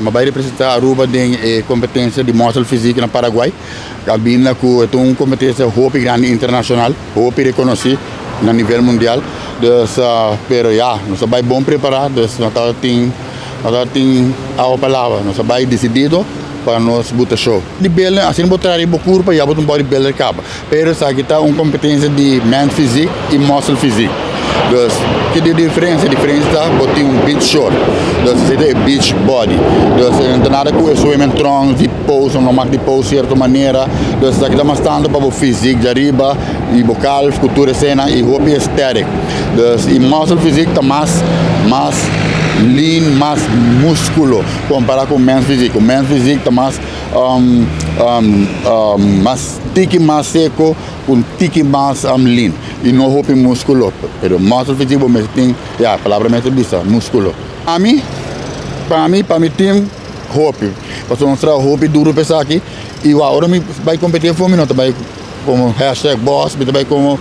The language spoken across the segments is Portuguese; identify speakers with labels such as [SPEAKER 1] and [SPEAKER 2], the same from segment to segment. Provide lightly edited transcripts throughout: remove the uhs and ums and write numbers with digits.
[SPEAKER 1] mas vai representar Aruba em competência de muscle física na Paraguai. Cabina com uma competência hope grande internacional, hope reconhecida no nível mundial. Então, pero já, nós vai bom preparado, nós tem a palavra, nós vai decidido para nós botar show. De bela, assim botar em curva e botar um bodybuilder capa. Pero aqui está uma competência de man physique e muscle physique. Dus, que de diferença? A diferença está botar um beach short. Dus, você tem beach body. Dus, não tem nada com isso, em tronco, de pose, não mag de pose de certa maneira. Dus, aqui está mais tanto para o físico de arriba, e vocal, cultura cena, e roupa estética. Dus, e muscle physique está mais lean, mais músculo, comparado com o men's physique. O men's physique está mais tique mais seco, com tique mais lean. E não roupa músculo. Pero muscle physique, você tem, a palavra mesmo diz, músculo. Para mim, tem roupa. Porque mostrar roupa duro para aqui. E agora vai competir com mim, também como #boss, também como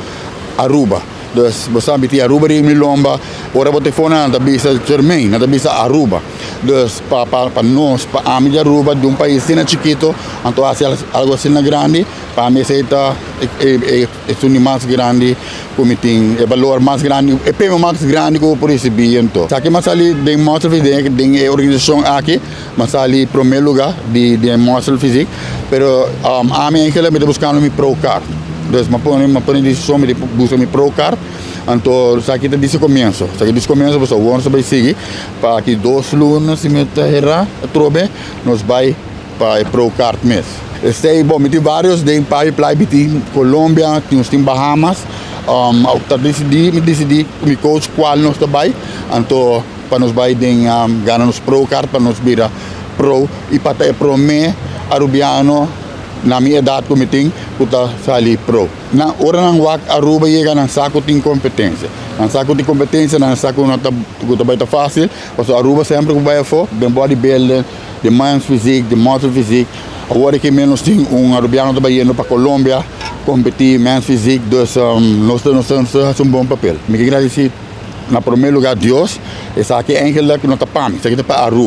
[SPEAKER 1] Aruba. Dus we saben die Aruba die lomba, ora bote fona na bisa Germain, na bisa Aruba. Dus para nós, para a mídia Aruba de país assim chiquito, então algo assim na grande, para mim seita é um mais grande, como tem valor mais grande, é prêmio mais grande que por esse biento. Aqui mas ali de muscle physique, de organização aqui, mas ali primeiro lugar de muscle physique, pero a mim ainda me buscando mi pro card. Dus me põe decisão de buscar me procar, então aqui está desse começo, você vamos vai seguir para que 2 lunas se meterá trobe, nós vai para procar mesmo. Este bom, tem vários de pipeline, tem Colômbia, tem Bahamas, tá decidi me coach qual nós vai, então para nós vai ganhar nos procar para nós virar pro e para ter pro me arubiano. Na minha idade como tem, puta sali pro. Na hora ng wak Aruba chega ng saco tem competência. Ang saco de competência, ng saco não tá fácil. Porque Aruba sempre que vai for, bem bodybuilder, de man's physique, de muscle physique. Agora que menos tem arubiano que vai indo para Colômbia, competir man's physique, dus nós temos um bom papel. Me agradecer na primeiro lugar Deus, essa aqui é ainda que não tá para mim, isso aqui tá para Aruba.